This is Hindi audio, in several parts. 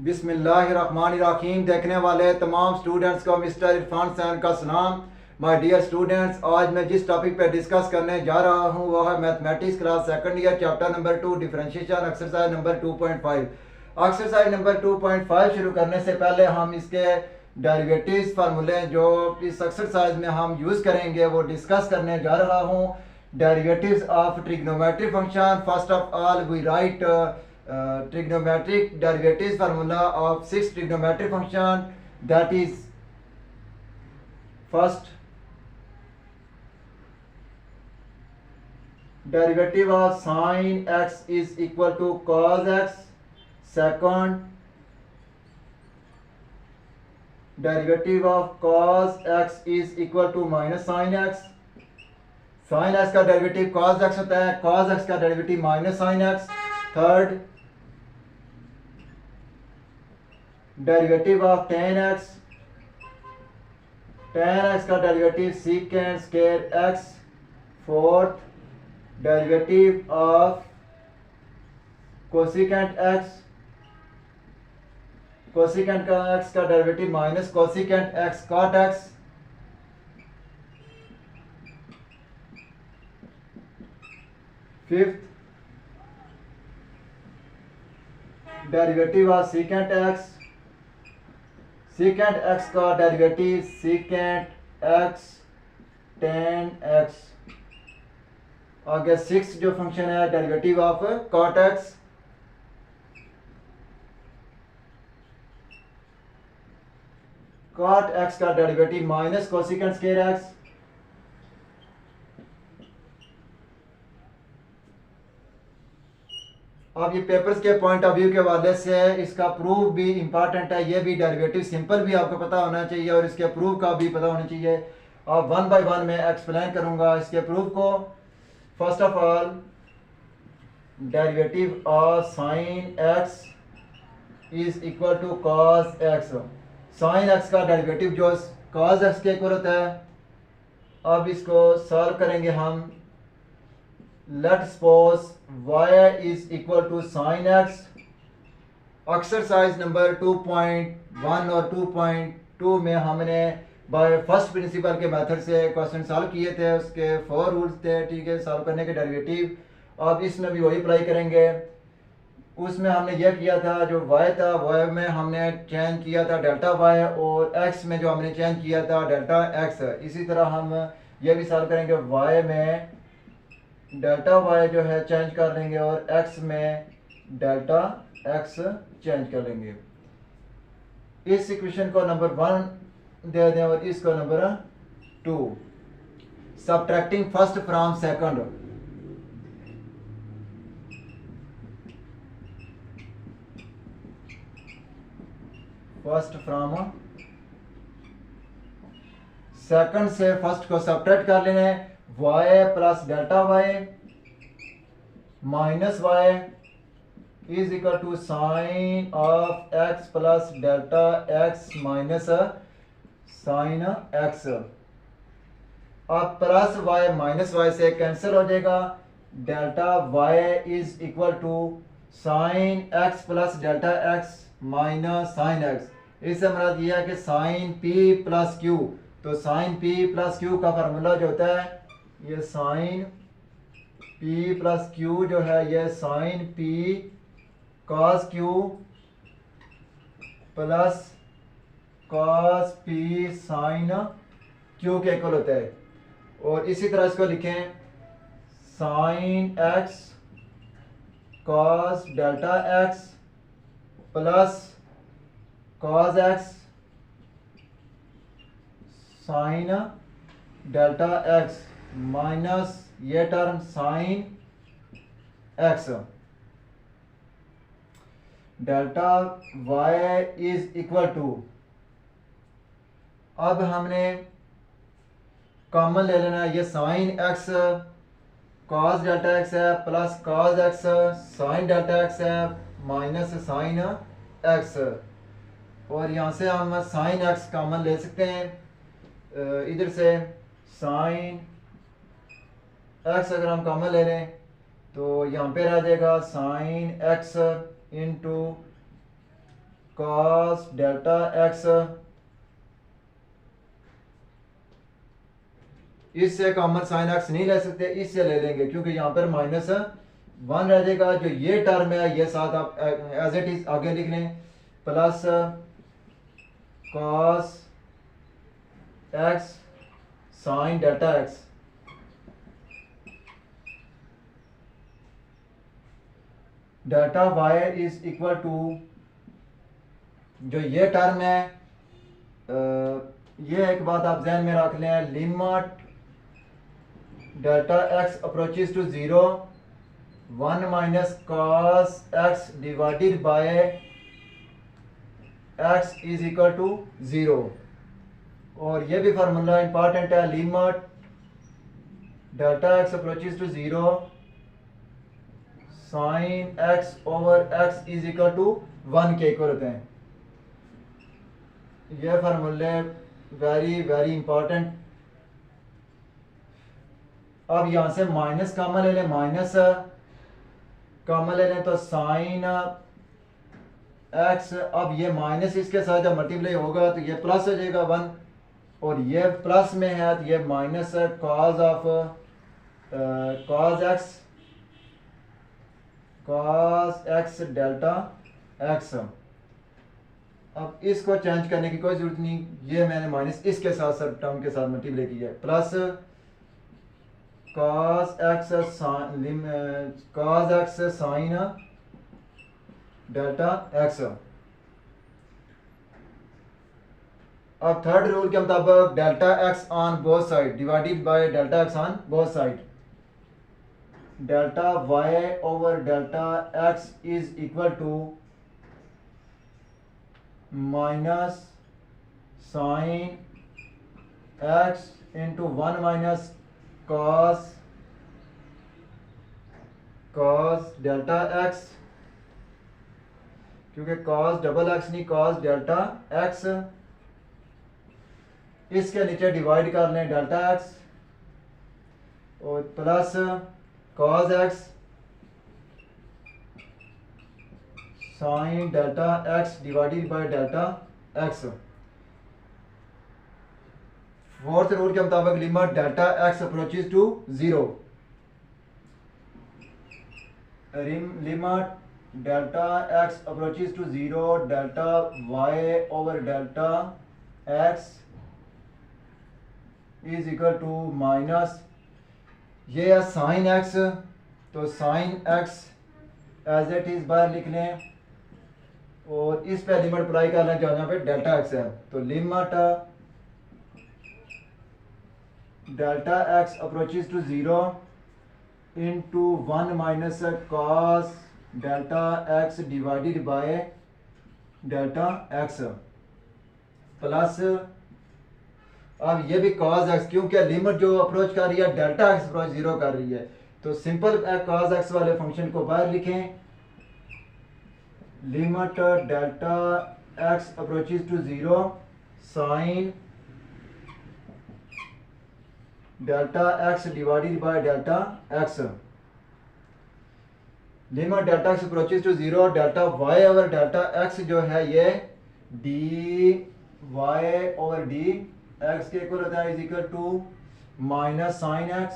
बिस्मिल्लाहिर्रहमानिर्रहीम। देखने वाले तमाम स्टूडेंट्स को मिस्टर इरफान सैन का सलाम। माय डियर स्टूडेंट्स, आज मैं जिस टॉपिक पर डिस्कस करने जा रहा हूं वो है mathematics class second year chapter number 2 differentiation exercise number 2.5। Exercise number 2.5 शुरू करने से पहले हम इसके डेरिवेटिव्स फार्मूले जो इस एक्सरसाइज में हम यूज़ करेंगे वो डिस्कस करने जा रहा हूँ। Derivatives of trigonometric function, first of all we write trigonometric derivatives formula of 6 trigonometric function, that is first derivative of sin x is equal to cos x, second derivative of cos x is equal to minus sin x, sin x का डेरिवेटिव cos x होता है, cos x का derivative minus sin x, third derivative of tan x, tan x का derivative secant square x, fourth derivative of cosecant x, cosecant का x का derivative minus cosecant x cot x, fifth derivative of secant x, secant x का derivative secant x tan x। आगे सिक्स जो फंक्शन है derivative of cot x, cot x का derivative minus cosecant square x, अब ये पेपर्स के पॉइंट ऑफ व्यू के हवाले से इसका प्रूफ भी इंपॉर्टेंट है। ये भी डेरिवेटिव सिंपल भी आपको पता होना चाहिए और इसके प्रूफ का भी पता होना चाहिए। अब वन बाय वन मैं एक्सप्लेन करूंगा इसके प्रूफ को। First of all derivative of sine x is equal to cos x. Sine x का डेरिवेटिव जो कॉस एक्स के इक्वल होता है। अब इसको सॉल्व करेंगे हम। Let suppose y is equal to sin x। Exercise number 2.1 और 2.2 में हमने बाय फर्स्ट प्रिंसिपल के मेथड से क्वेश्चन सॉल्व किए थे। उसके 4 रूल्स थे, ठीक है, सॉल्व करने के डेरिवेटिव। अब इसमें भी वही अप्लाई करेंगे। उसमें हमने यह किया था, जो y था y में हमने चेंज किया था डेल्टा y, और x में जो हमने चेंज किया था डेल्टा x। इसी तरह हम यह भी सॉल्व करेंगे, y में डेल्टा y जो है चेंज कर लेंगे और x में डेल्टा x चेंज कर लेंगे। इस इक्वेशन को नंबर 1 दे दें और इसको number 2। Subtracting first from second. First from second से फर्स्ट को सब्ट्रैक्ट कर लेना है। y plus delta y minus y is equal to sine of x plus delta x minus sine x। अब प्लस y माइनस y से कैंसिल हो जाएगा। Delta y is equal to sine x plus delta x minus sine x। इससे हमारा दिया है कि साइन p प्लस q। तो साइन p प्लस q का फार्मूला जो होता है, ये साइन p प्लस q जो है ये sine p cos q plus cos p sine q के इक्वल होता है। और इसी तरह इसको लिखें, sine x cos delta x plus cos x sine delta x minus ये term sine x। Delta y is equal to, अब हमने कॉमन ले लेना है, ये sine x cos delta x है plus cos x sine delta x है माइनस साइन x। और यहाँ से हम साइन x कॉमन ले सकते हैं। इधर से साइन x अगर हम कॉमन ले लें तो यहाँ पे रह जाएगा sine x into cos delta x, इससे कॉमन साइन एक्स नहीं ले सकते, इससे ले लेंगे क्योंकि यहाँ पर -1 रह जाएगा। जो ये टर्म है ये साथ आप एज इट इज आगे लिख लें, plus cos x sine delta x, delta y is equal to, जो ये टर्म है ये एक बात आप जहन में रख लें, limit delta x approaches to 0, 1 minus cos x divided by x is equal to 0। और ये भी फार्मूला इंपॉर्टेंट है, limit delta x approaches to 0 sine x over x is equal to 1 के इक्वल होते हैं। ये फार्मूले वेरी वेरी इंपॉर्टेंट। अब यहां से माइनस कॉमन ले लें, माइनस कॉमन ले लें तो साइन एक्स, अब ये माइनस इसके साथ जब मल्टीप्लाई होगा तो ये प्लस हो जाएगा 1, और ये प्लस में है तो ये minus cos of cos x delta x. अब इसको चेंज करने की कोई जरूरत नहीं, ये मैंने माइनस इसके साथ सब टर्म के साथ मल्टीप्लाई किया है, plus cos x sine delta x. अब थर्ड रूल के मुताबिक delta x on both side divided by delta x on both side, delta y over delta x is equal to minus sine x into 1 minus cos delta x, क्योंकि कॉस डबल एक्स नहीं कॉस डेल्टा एक्स, इसके नीचे डिवाइड कर लें डेल्टा एक्स और plus cos x sine delta x divided by delta x. Fourth rule के मुताबिक limit delta x approaches to 0, limit delta x approaches to 0, delta y over delta x is equal to minus, ये है साइन एक्स, तो sine x as it is बाहर लिख लें और इस पे लिमिट अप्लाई कर लें जहाँ पे डेल्टा एक्स है, तो limit delta x approaches to 0 into 1 minus cos delta x divided by delta x, plus अब ये भी कॉस एक्स, क्योंकि लिमिट जो अप्रोच कर रही है डेल्टा एक्स अप्रोच 0 कर रही है, तो सिंपल कॉस एक्स वाले फंक्शन को बाहर लिखें, limit delta x approaches to 0 sine delta x divided by delta x, limit delta x approaches to 0, delta y over delta x जो है ये d y over d x के इक्वल होता है is equal to minus sine x.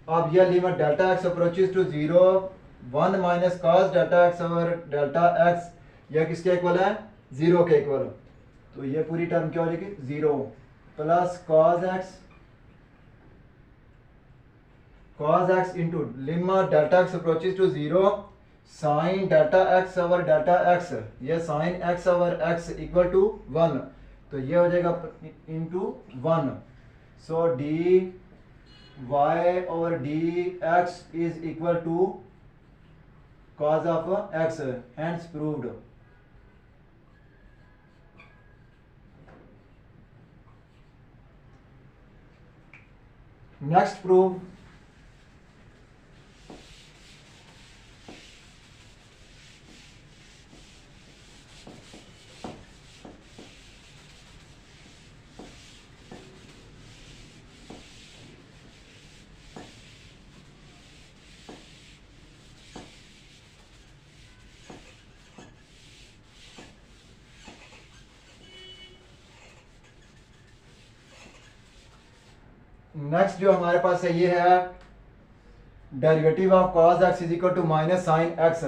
अब यह limit delta x approaches to 0, 1 minus cos delta x over delta x, यह किसके इक्वल है 0 के इक्वल, तो ये पूरी टर्म क्या हो जाएगी 0, plus cos x into limit delta x approaches to 0 sine delta x over delta x, ये sine x over x equal to 1, तो ये हो जाएगा into 1, so d y over d x is equal to cos of x, hence proved। Next prove, next जो हमारे पास है ये है derivative of cos x is equal to minus sine x।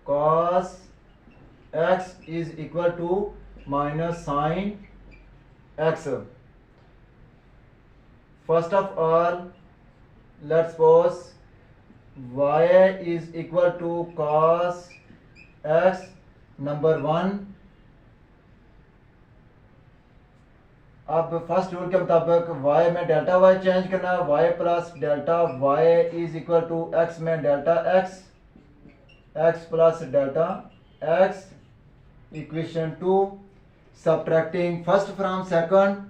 cos x is equal to minus sine x। First of all let's suppose y is equal to cos x number 1। अब फर्स्ट रूल के मुताबिक y में डेल्टा y चेंज करना है, y plus delta y is equal to x में delta x plus delta x equation 2 subtracting first from second.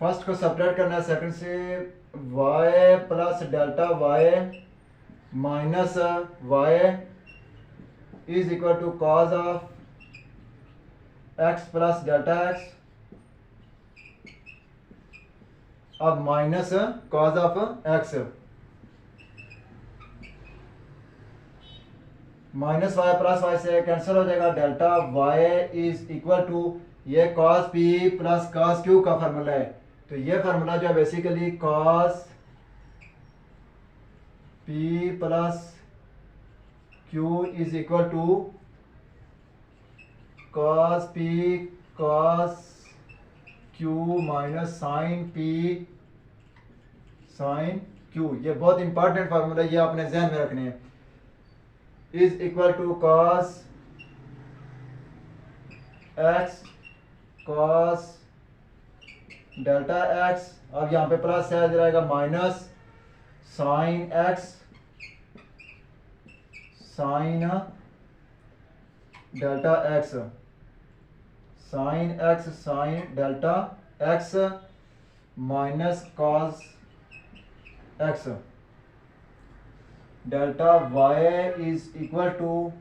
First को सब्ट्रैक्ट करना है सेकंड से, y plus delta y minus y is equal to cos of x plus delta x। अब minus cos of x, minus y plus y से कैंसिल हो जाएगा, delta y is equal to ये cos p plus cos q का फार्मूला है। तो ये फार्मूला जो है basically cos p plus q is equal to cos p cos q minus sine p sine q। ये बहुत इंपॉर्टेंट फार्मूला, ये आपने ध्यान में रखने हैं। Is equal to cos x cos delta x। अब यहाँ पे प्लस है जाएगा minus sine x sine delta x, sine x sine delta x minus cos x। Delta y is equal to,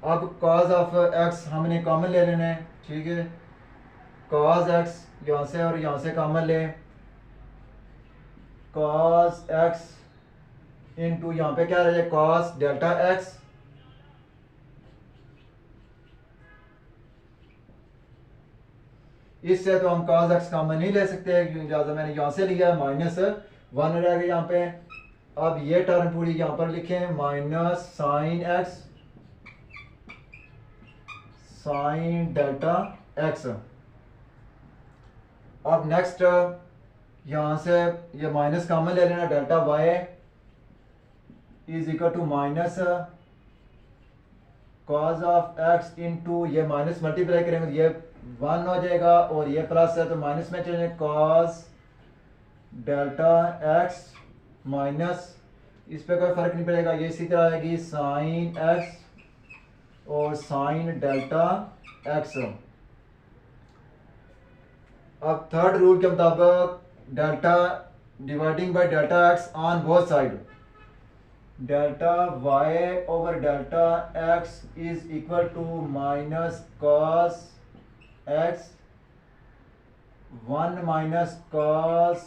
अब cos ऑफ x हमने कॉमन ले लेना है, ठीक है। cos x यहाँ से और यहाँ से कॉमन ले, cos x इंटू यहाँ पे क्या रह जाए cos डेल्टा x। इससे तो हम cos x कॉमन नहीं ले सकते क्योंकि ज्यादा मैंने यहाँ से लिया है, माइनस 1 रहेगा यहाँ पे। अब ये टर्म पूरी यहाँ पर लिखें, minus sine x sine delta x। अब नेक्स्ट यहाँ से ये माइनस कॉमन ले लेना, delta y is equal to minus cos of x into ये माइनस मल्टीप्लाई करेंगे तो ये 1 हो जाएगा और ये प्लस है तो माइनस में चलेंगे, कॉस डेल्टा x माइनस, इस पे कोई फर्क नहीं पड़ेगा, ये इसी तरह आएगी साइन x और साइन डेल्टा x। अब थर्ड रूल के मुताबिक delta dividing by delta x on both side, delta y over delta x is equal to minus cos x 1 minus cos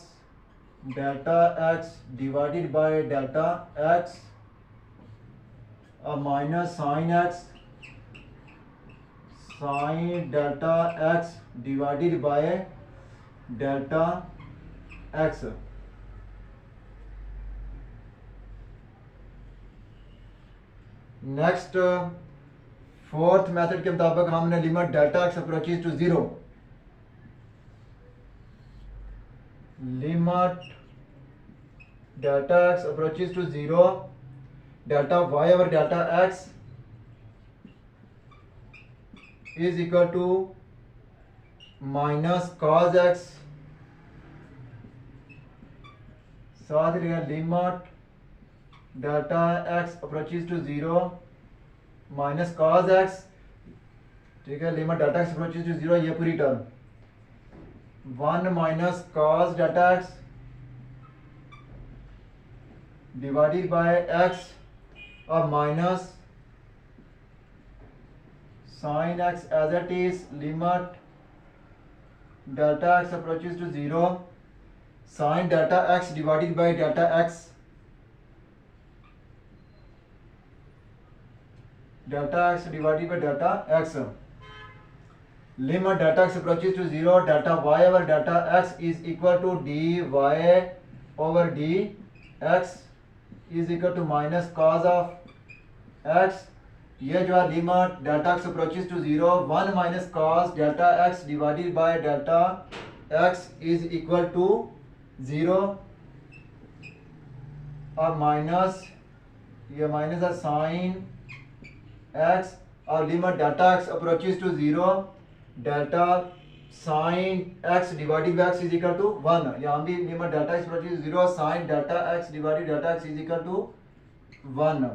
delta x divided by delta x, अब minus sine x sine delta x divided by delta x। Next fourth method के मुताबिक हमने limit delta x approaches to 0, limit delta x approaches to 0, delta y over delta x is equal to minus cos x, साथ ही limit delta x approaches to 0 minus cos x, ठीक है। Limit delta x approaches to 0 ये पूरी term 1 minus cos delta x divided by x, अब minus sine x as it is limit delta x approaches to 0, sin delta x divided by delta x, delta x divided by delta x, limit delta x approaches to 0, delta y over delta x is equal to dy over dx is equal to minus cos of x. ये जो है limit delta x approaches to 0, 1 minus cos delta x divided by delta x is equal to 0, और माइनस ये माइनस है साइन एक्स, और limit delta x approaches to 0, delta sine x divided by x is equal to 1. यहाँ भी limit delta x approaches to 0, sine delta x divided delta x is equal to 1.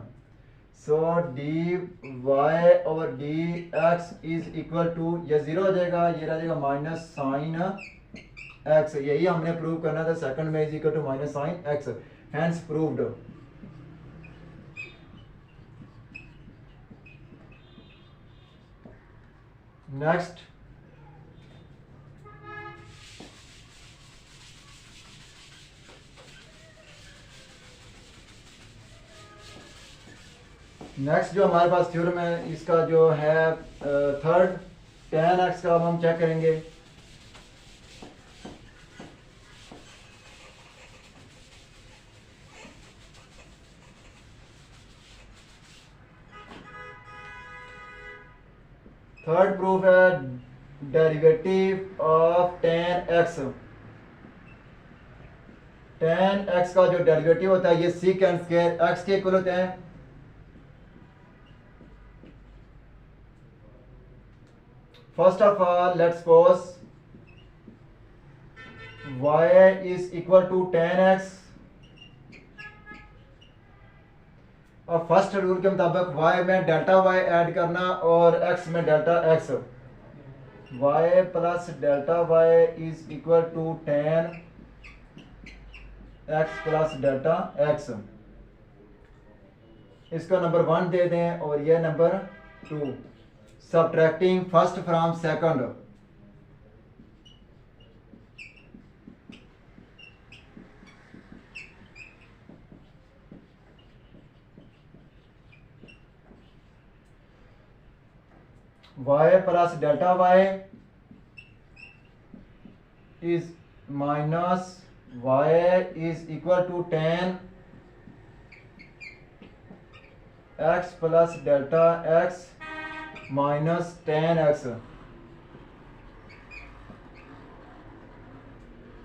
So d y over d x is equal to, ये 0 हो जाएगा, ये रह जाएगा माइनस साइन एक्स. यही हमने प्रूव करना था सेकंड में, is equal to minus sine x. Hence proved. Next जो हमारे पास थ्योरम है, इसका जो है थर्ड tan x का, अब हम चेक करेंगे. थर्ड प्रूफ है derivative of tan x. tan x का जो डेरिवेटिव होता है ये सीकेंड स्क्वायर x के इक्वल होते हैं. First of all, let's suppose y is equal to tan x. और फर्स्ट रूल के मुताबिक y में डेल्टा y ऐड करना और x में delta x. y plus delta y is equal to tan x plus delta x. इसका नंबर 1 दे दें और यह number 2. Subtracting first from second. Y plus delta y is minus y is equal to tan x plus delta x minus tan x.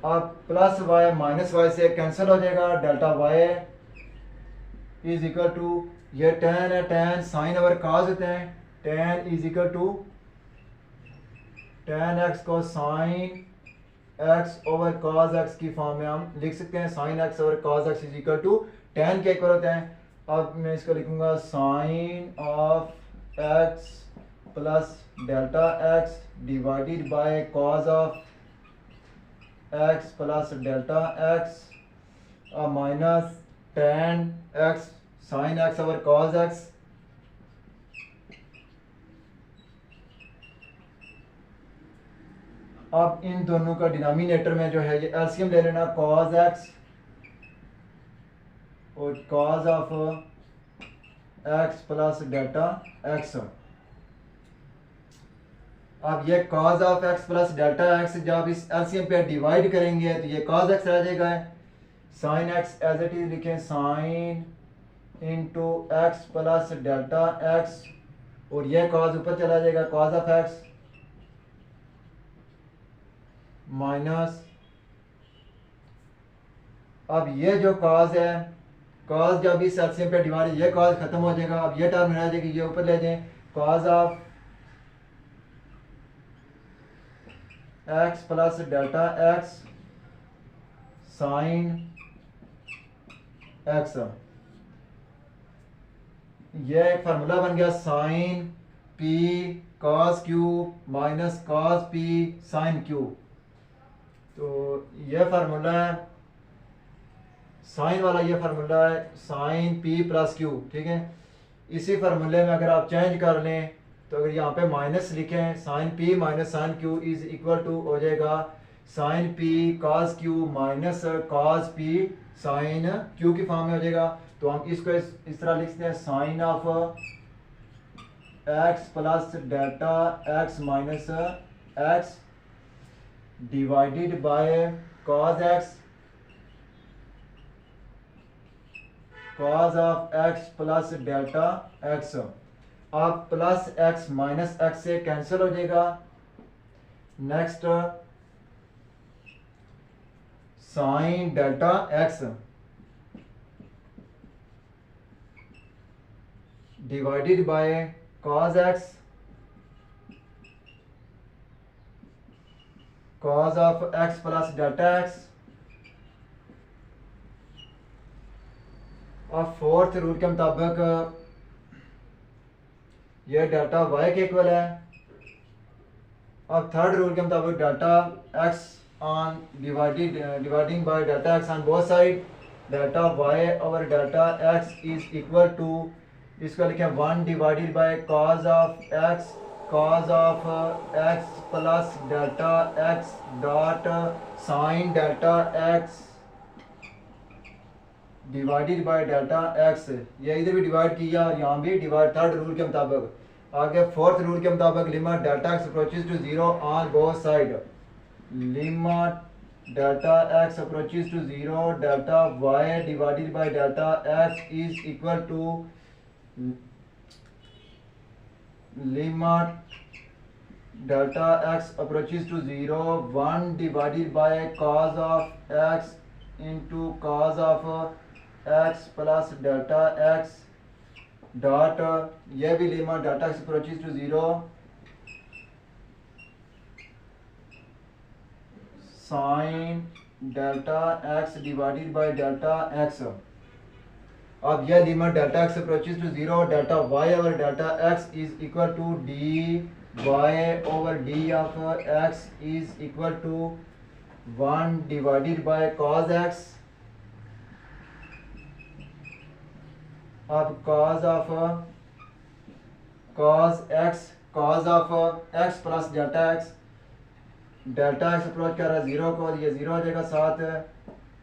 अब प्लस y माइनस y से कैंसिल हो जाएगा, delta y is equal to, ये tan है, tan साइन ओवर कॉस होते हैं, tan is equal to tan x को sine x over cos x की फॉर्म में हम लिख सकते हैं. Sine x over cos x is equal to tan के इक्वल होते हैं. अब मैं इसको लिखूंगा sine of x plus delta x divided by cos of x plus delta x minus tan x sine x over cos x. अब इन दोनों का डिनोमिनेटर में जो है ये एलसीएम ले लेना, कॉस x और cos of x plus delta x. अब ये cos of x plus delta x जब इस एलसीएम पे डिवाइड करेंगे तो ये cos x रह जाएगा. Sine x as it is लिखें, sine into x plus delta x, और ये cos ऊपर चला जाएगा, cos ऑफ x माइनस. अब ये जो cos है, cos जब इस एलसीएम पे डिवाइड, ये cos खत्म हो जाएगा. अब ये टर्म रह जाएगी, ये ऊपर ले जाएं, cos of x plus delta x sine x. ये एक फार्मूला बन गया, sine p cos q minus cos p sine q. तो ये फार्मूला है साइन वाला, ये फार्मूला है साइन p प्लस q. ठीक है, इसी फार्मूले में अगर आप चेंज कर लें तो अगर यहाँ पे माइनस लिखें sine p minus sine q is equal to हो जाएगा sine p cos q minus cos p sine q की फॉर्म में हो जाएगा। तो हम इसको इस तरह लिखते हैं sine of x plus delta x minus x divided by cos x cos of x plus delta x. अब प्लस एक्स माइनस एक्स से कैंसिल हो जाएगा। Next sine delta x divided by cos x cos of x plus delta x. और फोर्थ रूल के मुताबिक ये डेल्टा वाई के इक्वल है। और थर्ड रूल के मुताबिक delta x on dividing by delta x on both side delta y over delta x is equal to इसको लिखें 1 divided by cos of x plus delta x dot sine delta x divided by delta x. ये इधर भी डिवाइड किया और यहाँ भी डिवाइड थर्ड रूल के मुताबिक। आगे फोर्थ रूल के मुताबिक limit delta x approaches to zero on both side limit delta x approaches to zero delta y divided by delta x is equal to limit delta x approaches to zero 1 divided by cos of x into cos of x plus delta x dot ये भी limit delta x approaches to zero sine delta x divided by delta x. अब यह limit delta x approaches to zero delta y over delta x is equal to d y over d of x is equal to 1 divided by cos x. अब cos of x plus delta x approach कर रहा है जीरो को, ये जीरो हो जाएगा साथ।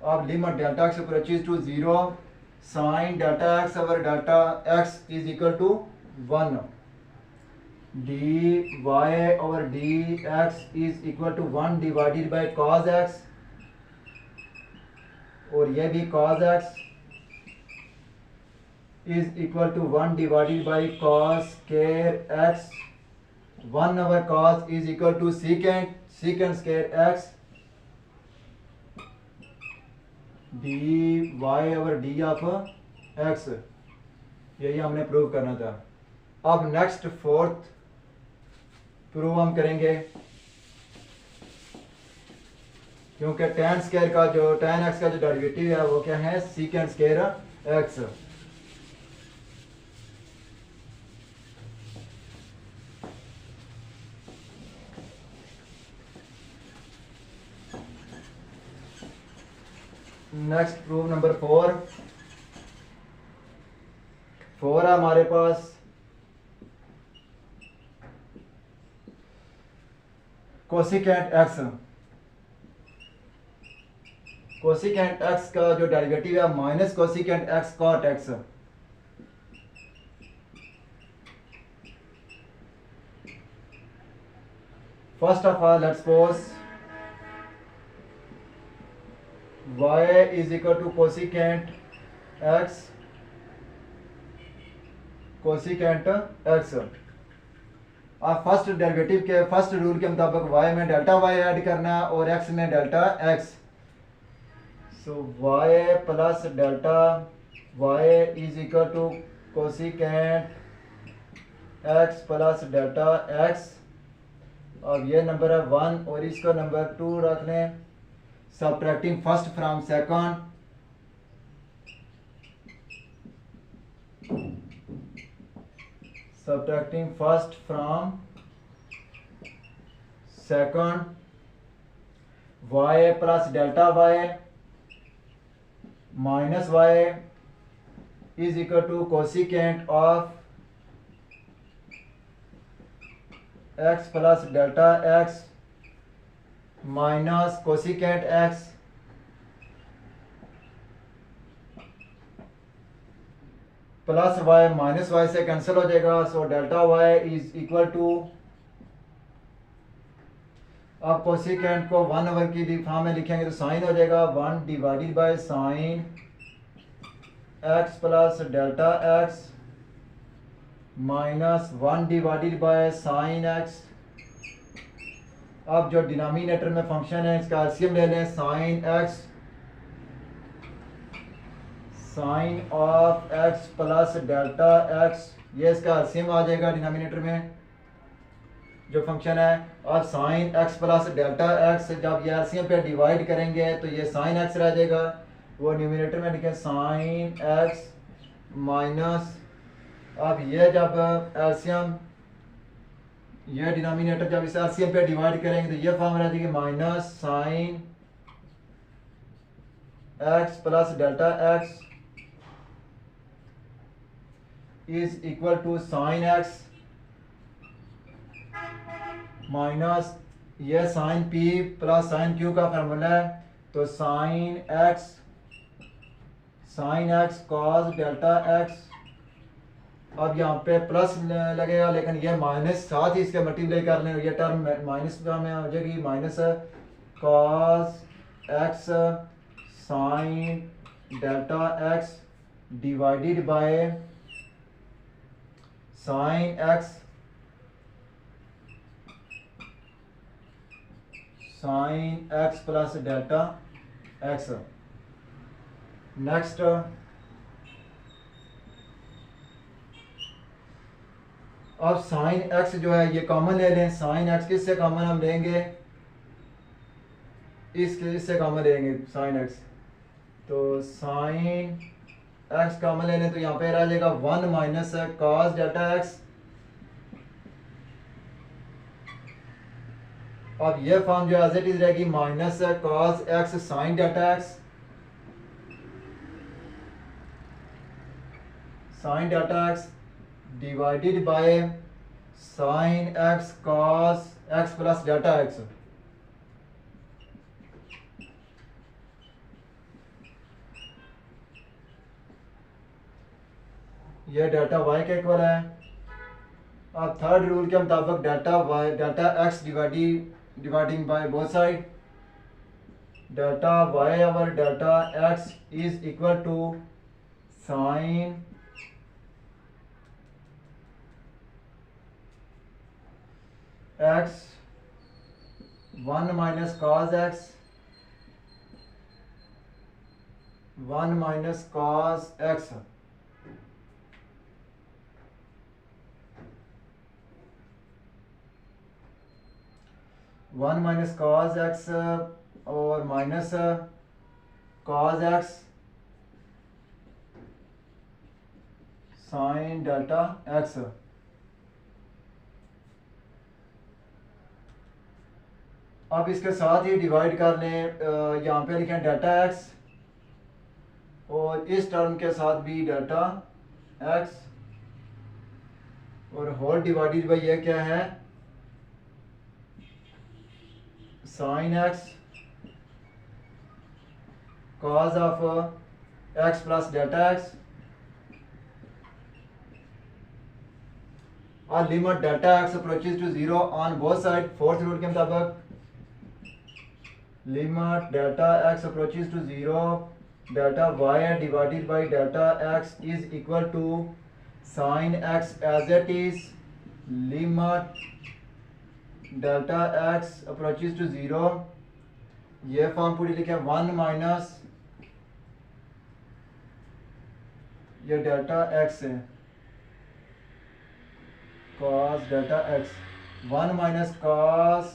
अब limit delta x approaches to zero sine delta x over delta x is equal to 1 d y over d x is equal to 1 divided by cos एक्स और ये भी cos एक्स is equal to 1 divided by cos square x 1 over cos is equal to secant square x dy over d of x। यही हमने प्रूव करना था। अब नेक्स्ट फोर्थ प्रूव हम करेंगे क्योंकि tan स्क्वायर का जो tan x का जो डेरिवेटिव है वो क्या है secant square x। Next proof number 4 है हमारे पास कोसिकेंट एक्स का जो डेरिवेटिव है minus cosecant x cot x. First of all let's suppose y is equal to cosecant x अब फर्स्ट डेरिवेटिव के फर्स्ट रूल के मुताबिक y में डेल्टा y ऐड करना है और x में delta x। So y plus delta y is equal to cosecant x plus delta x। अब ये नंबर है 1 और इसका नंबर 2 रख लें। Subtracting first from second y plus delta y minus y is equal to cosecant of x plus delta x minus cosecant x plus y minus y से कैंसिल हो जाएगा। So delta y is equal to, अब कोसिकेंट को 1 ओवर की फॉर्म में लिखेंगे तो साइन हो जाएगा 1 divided by sine x plus delta x minus 1 divided by sine x. अब जो डिनोमिनेटर में फंक्शन है इसका एलसीएम ले लें, sine x sine of x plus delta x, ये इसका एलसीएम आ जाएगा डिनोमिनेटर में जो फंक्शन है। और sine x plus delta x जब ये एलसीएम पे डिवाइड करेंगे तो ये साइन एक्स रह जाएगा, वो न्यूमिनेटर में लिखें साइन एक्स माइनस, अब ये जब एलसीएम ये डिनोमिनेटर जब इस एलसीएम पे डिवाइड करेंगे तो ये फॉर्म रह जाएगी minus sine x plus delta x is equal to sine x minus ये sine p plus sine q का फार्मूला है, तो sine x cos delta x. अब यहाँ पे प्लस लगेगा लेकिन ये माइनस साथ ही इसके मल्टीप्लाई कर लें, ये टर्म माइनस में हो जाएगी, minus cos x sine delta x divided by sine x sine x plus delta x. Next अब साइन एक्स जो है ये कॉमन ले लें, साइन एक्स किससे कॉमन हम लेंगे, इससे कॉमन लेंगे साइन एक्स, तो साइन एक्स कॉमन ले लें तो यहाँ पे रह जाएगा 1 माइनस कॉस डेल्टा एक्स। अब ये फॉर्म जो एज इट इज रहेगी minus cos x sine delta x, sine delta x divided by sine x cos x plus delta x. ये डेल्टा वाई के इक्वल है। अब थर्ड रूल के मुताबिक delta x dividing by both side, delta y over delta x is equal to sine x 1 minus cos x 1 minus cos x, one minus cos x और minus cos x sine delta x. अब इसके साथ ही डिवाइड कर लें, यहाँ पे लिखें डेल्टा एक्स और इस टर्म के साथ भी डेल्टा एक्स और होल डिवाइडेड बाय ये क्या है sine x cos of x plus delta x और limit delta x approaches to 0 on both side. Fourth rule के मुताबिक limit delta x approaches to 0 delta y divided by delta x is equal to sin x as it is limit delta x approaches to 0, ये फॉर्म पूरी लिखे 1 माइनस ये डेल्टा x है cos delta x 1 minus cos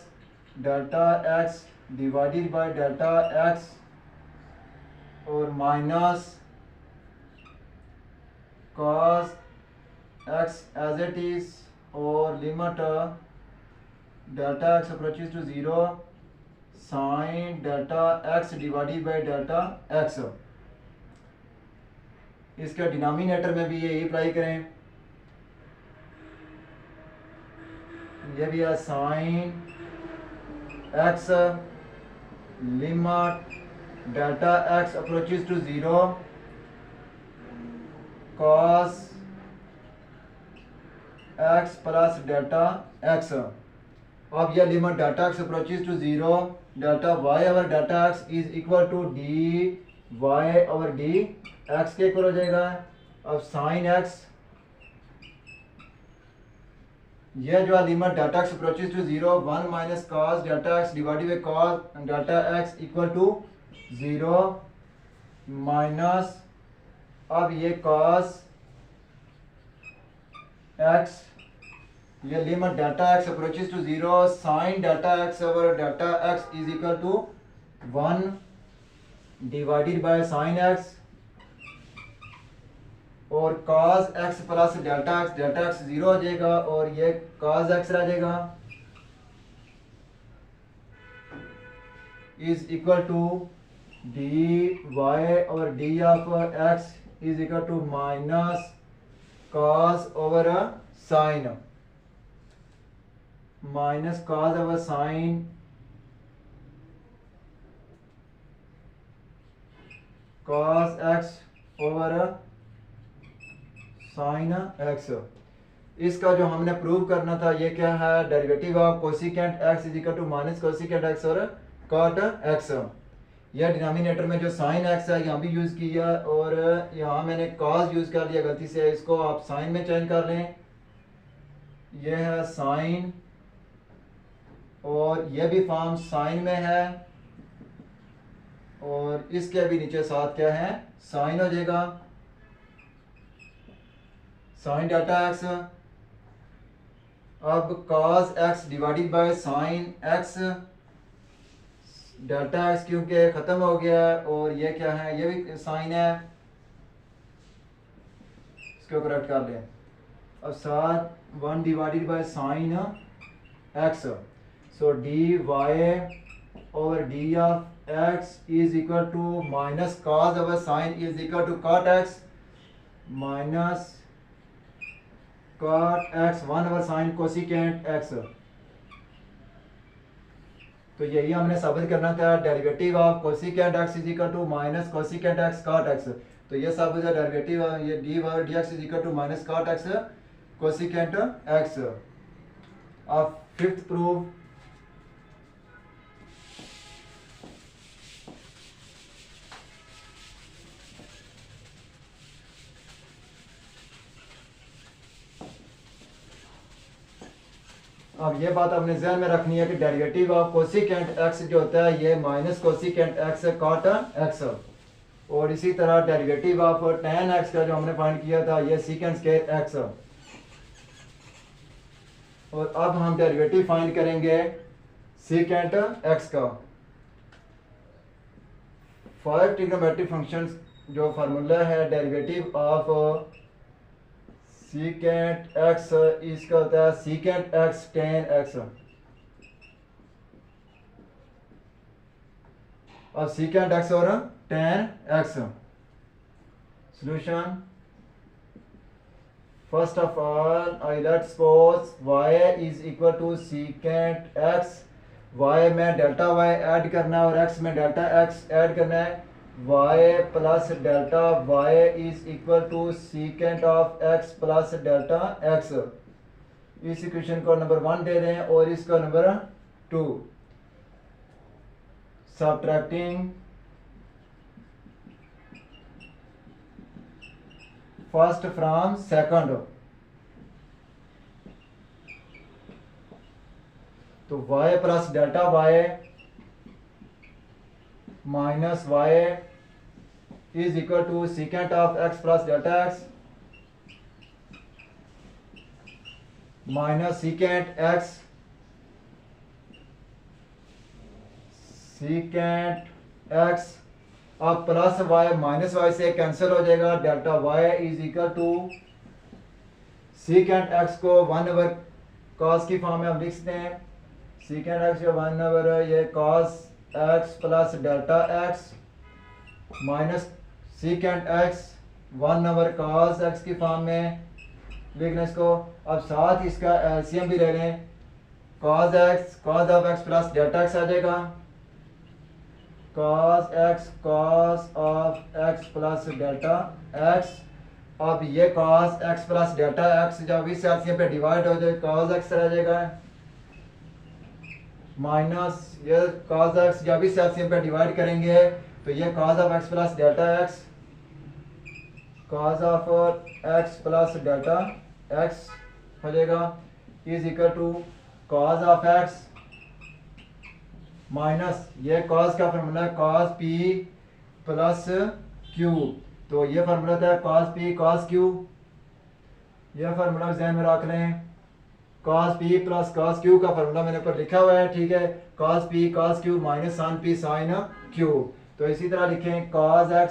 delta x divided by delta x और minus cos x as it is और limit delta x approaches to 0 sine delta x divided by delta x. इसके डिनोमिनेटर में भी यही अप्लाई करें। ये भी है sine x limit delta x approaches to 0 cos x plus delta x. अब यह limit delta x approaches to 0 delta y over delta x is equal to d y over d x के इक्वल हो जाएगा। अब साइन एक्स, यह जो है limit delta x approaches to 0 1 minus cos delta x divided by cos delta x equal to 0 minus, अब ये कॉस एक्स, ये limit delta x approaches to 0 sine delta x over delta x is equal to 1 divided by sine x और cos x plus delta x 0 हो जाएगा और ये cos x रह जाएगा is equal to d y और d of x is equal to minus cos over sine, minus cos over sine cos x over sine x. इसका जो हमने प्रूव करना था ये क्या है, derivative of cosecant x is equal to minus cosecant x और कॉट एक्स। यह डिनोमिनेटर में जो साइन एक्स है यहाँ भी यूज़ किया और यहाँ मैंने कॉस यूज़ कर लिया गलती से, इसको आप साइन में चेंज कर लें। यह है साइन और यह भी फॉर्म साइन में है और इसके भी नीचे साथ क्या है साइन हो जाएगा साइन डेल्टा एक्स। अब cos x divided by sine x delta x क्योंकि ख़त्म हो गया है और ये क्या है ये भी साइन है, इसको करेक्ट कर लें। अब साथ 1 divided by sine x, so d y over d of x is equal to minus cos over sine is equal to cot x माइनस cot x 1 over sine cosecant x। तो यही हमने साबित करना था, derivative of cosecant x is equal to minus cosecant x cot x। तो ये साबित है डेरिवेटिव ये d over d x is equal to minus cot x cosecant x। अब फिफ्थ प्रूफ, अब ये बात आपने ध्यान में रखनी है कि डेरिवेटिव ऑफ कोसिकेंट x जो होता है ये minus cosecant x cot x और इसी तरह डेरिवेटिव ऑफ tan x का जो हमने फाइंड किया था ये सीकेंट स्क्वायर x। और अब हम डेरिवेटिव फाइंड करेंगे सीकेंट x का। 5 ट्रिग्नोमेट्रिक फंक्शंस जो फार्मूला है डेरिवेटिव ऑफ सीकेंट x इसका होता है सीकेंट x tan x। अब सीकेंट x और tan x solution, first of all I let suppose y is equal to secant x, y में डेल्टा y ऐड करना है और x में डेल्टा x ऐड करना है। y plus delta y is equal to secant of x plus delta x। इस इक्वेशन को नंबर 1 दे दें और इसका number 2। Subtracting first from second, तो y plus delta y minus y is equal to secant of x plus delta x minus secant x secant x। अब प्लस y माइनस y से कैंसिल हो जाएगा, delta y is equal to secant x को 1 ओवर कॉस की फॉर्म में हम लिख सकते हैं। सीकेंट x को 1 ओवर ये cos x plus delta x minus secant x 1 over cos x की फॉर्म में लिखना इसको। अब साथ इसका एलसीएम भी ले लें, cos of x plus delta x आ जाएगा, cos of x plus delta x। अब ये cos x plus delta x जब इस एलसीएम पे डिवाइड हो जाए cos x रह जाएगा, माइनस ये cos x जब इस एलसीएम पे डिवाइड करेंगे तो ये cos of x plus delta x, cos of x plus delta x हो जाएगा is equal to cos of x minus ये cos का फॉर्मूला है cos p प्लस q, तो ये फार्मूला था cos p cos q, ये फार्मूला ध्यान में रख लें। cos p plus cos q का फार्मूला मैंने ऊपर लिखा हुआ है, ठीक है। cos p cos q minus sin p sin q, तो इसी तरह लिखें cos x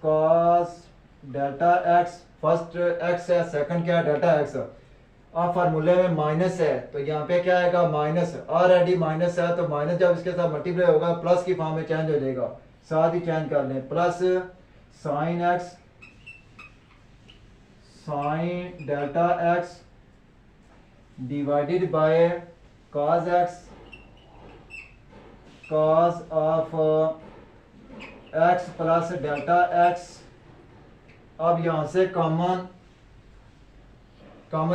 cos delta x, first x है, सेकंड क्या है डेल्टा x। अब फार्मूले में माइनस है तो यहाँ पे क्या आएगा माइनस, ऑलरेडी माइनस है तो माइनस जब इसके साथ मल्टीप्लाई होगा प्लस की फॉर्म में चेंज हो जाएगा, साथ ही चेंज कर लें, plus sine x sine delta x divided by cos x cos of x plus delta x। अब यहाँ से कॉमन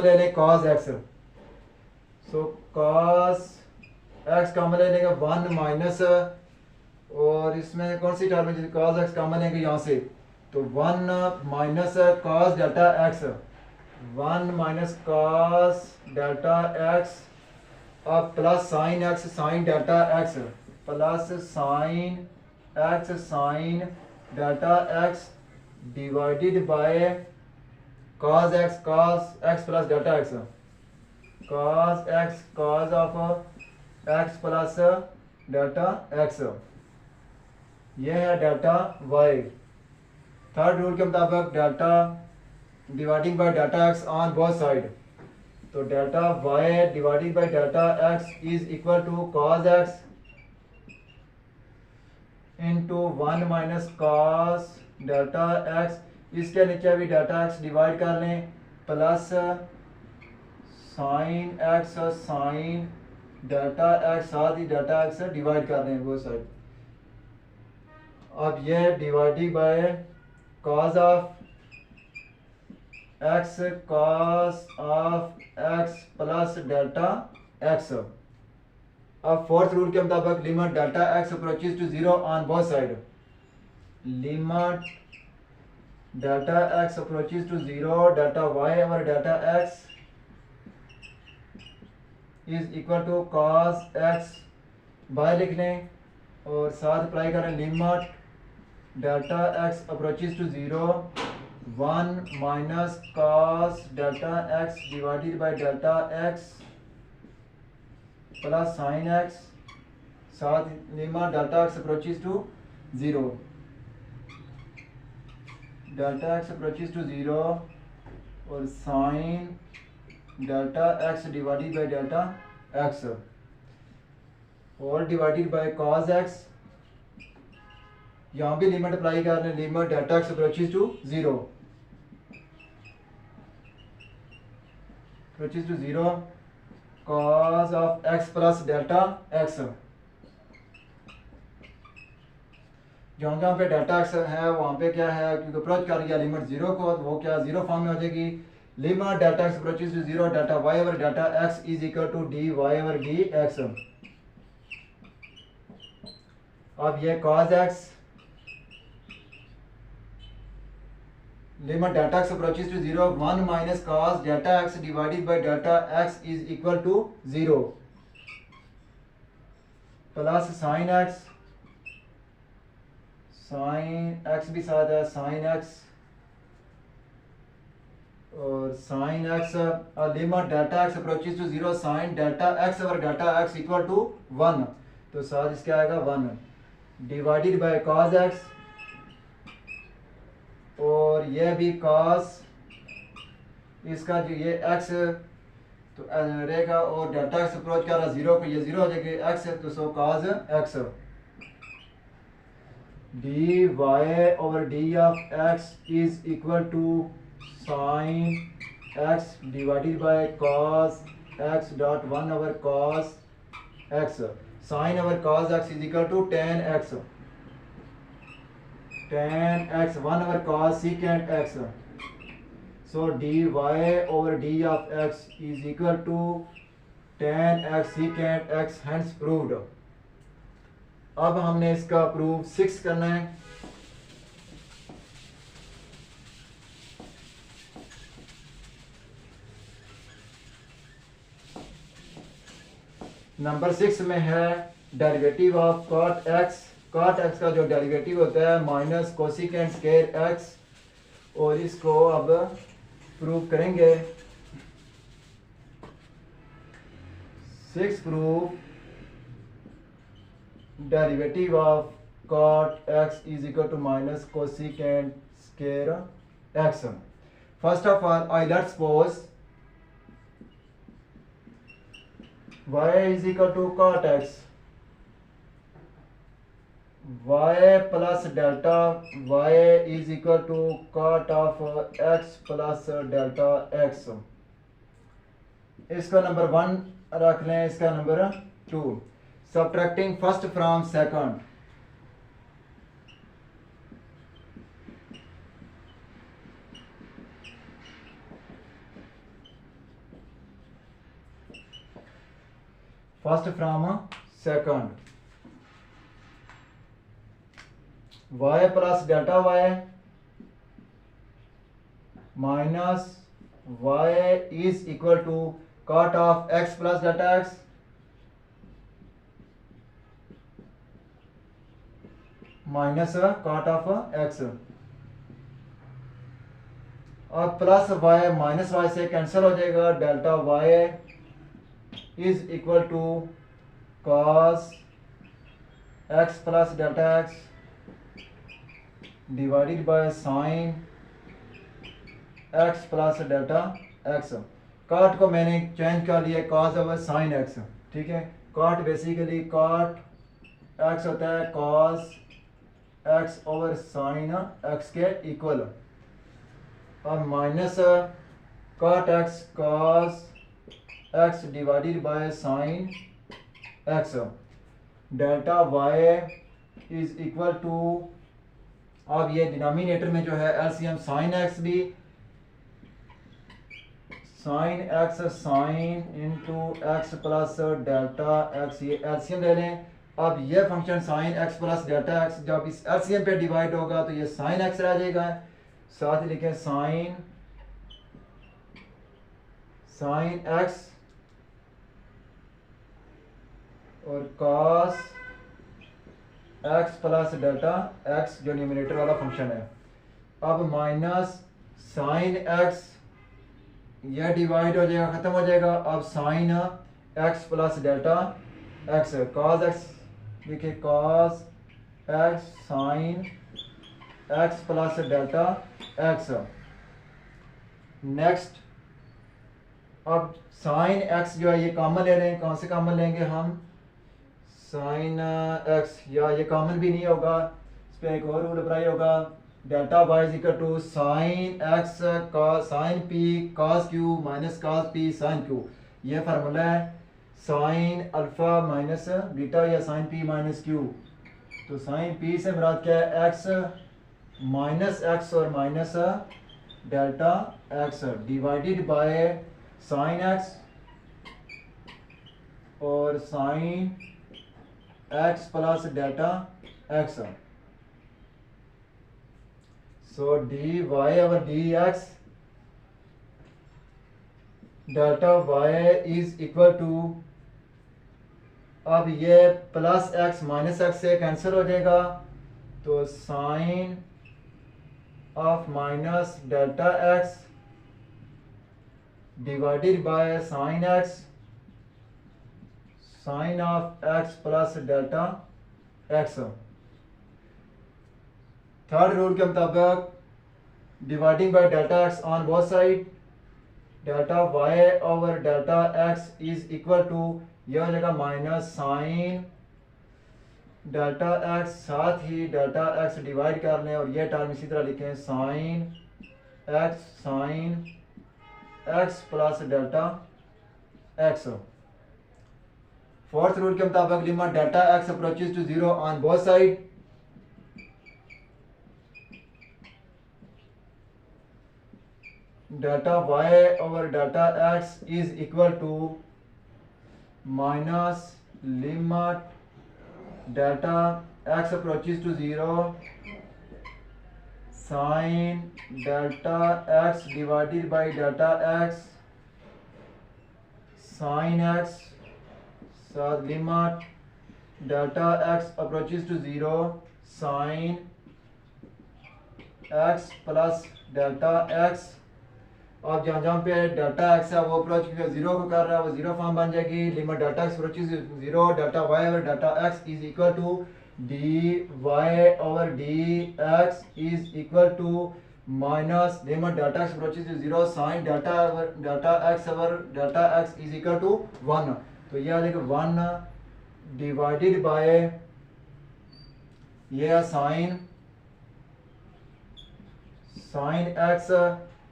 ले लें cos x, so cos x common ले लेंगे 1 माइनस, और इसमें कौन सी टर्म है cos x कॉमन लेंगे यहाँ से, तो 1 minus cos delta x, 1 minus cos delta x, अब plus sine x sine delta x, plus sine x sine delta x divided by cos x plus delta x, cos x cos of x plus delta x, ये है डेल्टा y। थर्ड रूल के मुताबिक delta dividing by delta x on both side, तो delta y dividing by delta x is equal to cos x into 1 minus cos delta x, इसके नीचे भी डेल्टा x डिवाइड कर लें, plus sine x sine delta x, साथ ही डेल्टा x डिवाइड कर लें वो साइड। अब ये dividing by cos of x plus delta x। अब फोर्थ रूल के मुताबिक limit delta x approaches to 0 on both side, limit delta x approaches to 0 delta y और delta x is equal to cos x by लिख लें, और साथ अप्लाई करें limit delta x approaches to 0 1 minus cos delta x divided by delta x plus sine x, साथ limit delta x approaches to 0 delta x approaches to 0 और sine delta x divided by delta x, और डिवाइडेड बाय cos x, यहाँ भी लिमिट अप्लाई कर रहे हैं, limit delta x approaches to 0 cos of x plus delta x, जहाँ पे डेल्टा x है वहाँ पे क्या है, क्योंकि अप्रोच कर लिया लिमिट 0 को, तो वो क्या 0 फॉर्म में हो जाएगी, limit delta x approaches to 0 delta y over delta x is equal to dy over dx। अब ये cos x limit delta x approaches to 0 1 minus cos delta x divided by delta x is equal to 0, plus sine x भी साथ है साइन x, और sine x limit delta x approaches to 0 sine delta x over delta x equal to 1, तो साथ इसके आएगा 1 डिवाइडेड बाय cos x, और ये भी cos इसका जो ये x तो रहेगा, और डेल्टा x अप्रोच कर रहा 0 को, ये 0 हो जाएगा x है, तो so cos x dy over d of x is equal to sine x divided by cos x dot 1 over cos x. Sin over cos x is equal to tan x. Tan x 1 over cos secant x. So dy over d of x is equal to tan x secant x, hence proved. अब हमने इसका प्रूफ 6 करना है. नंबर 6 में है derivative of cot x. Cot x का जो डेरिवेटिव होता है माइनस कोसिकेंट स्क्वायर एक्स, और इसको अब प्रूव करेंगे. 6 proof derivative of cot x is equal to minus cosecant square x. First of all, let's suppose y is equal to cot x. Y plus delta y is equal to cot of x plus delta x. इसका नंबर 1 रख लें, इसका number 2. Subtracting first from second. First from second. Y plus delta y minus y is equal to cot of x plus delta x minus cot of x. अब प्लस वाई माइनस वाई से कैंसिल हो जाएगा. Delta y is equal to cos x plus delta x divided by sine x plus delta x. Cot को मैंने चेंज कर लिया कॉस ओवर साइन एक्स. ठीक है, कॉट बेसिकली कॉट एक्स होता है cos x over sine x के इक्वल. अब minus cot x cos x divided by sine x. Delta y is equal to, अब ये डिनोमिनेटर में जो है एलसीएम साइन x भी sine x sine into x plus delta x, ये एलसीएम ले लें. अब ये function sine x plus delta x जब इस एलसीएम पे डिवाइड होगा तो ये साइन एक्स रह जाएगा. साथ ही लिखें साइन एक्स और cos x plus delta x जो न्यूमरेटर वाला फंक्शन है. अब माइनस साइन एक्स, यह डिवाइड हो जाएगा, खत्म हो जाएगा. अब sine x plus delta x, cos x देखिए cos x sine x plus delta x. Next अब साइन एक्स जो है ये कॉमन ले लें. कौन से कॉमन लेंगे हम? साइन एक्स, या ये कॉमन भी नहीं होगा, इस पर एक और रूल अप्लाई होगा. Delta y is equal to sine x sine p cos q minus cos p sine q. ये फार्मूला है साइन अल्फा माइनस बीटा या साइन पी माइनस क्यू. तो साइन पी से मुराद क्या है? एक्स माइनस एक्स और minus delta x divided by sine x और sine x plus delta x. So d y over d x delta y is equal to, अब ये प्लस एक्स माइनस एक्स से कैंसिल हो जाएगा तो sine of minus delta x divided by sine x sine of x plus delta x. Third rule के मुताबिक dividing by delta x on both side, delta y over delta x is equal to, यह हो जाएगा माइनस साइन डेल्टा एक्स, साथ ही डेल्टा एक्स डिवाइड कर लें और यह टर्म इसी तरह लिखें sine x plus delta x. Fourth rule के मुताबिक limit delta x approaches to zero on both side, delta y over delta x is equal to minus limit delta x approaches to zero sine delta x divided by delta x sine x साथ limit delta x approaches to zero sine x plus delta x. अब जहाँ जहाँ पे डेल्टा एक्स है वो अप्रोच जीरो को कर रहा है, वो जीरो फॉर्म बन जाएगी। Limit delta x approaches zero delta y over delta x is equal to d y over d x is equal to minus limit delta x approaches zero sine delta x over delta x is equal to 1। तो ये आ जाएगा 1 डिवाइडेड बाय ये है साइन एक्स।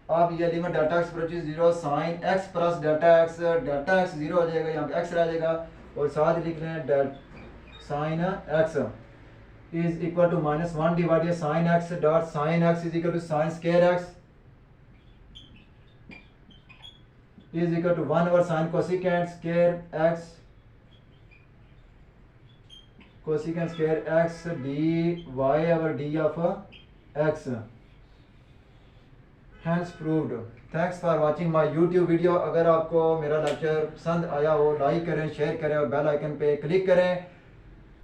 अब ये limit delta x approaches zero sine x plus delta x zero हो जाएगा, यहाँ पे एक्स रह जाएगा और साथ लिख रहे हैं sine x is equal to minus 1 divided sine x dot sine x is equal to sine square x is equal to 1 over sine cosecant square x cosecant square x d y over d of x. Hence proved. Thanks for watching my YouTube video. अगर आपको मेरा लेक्चर पसंद आया हो लाइक करें, शेयर करें और बेल आइकन पे क्लिक करें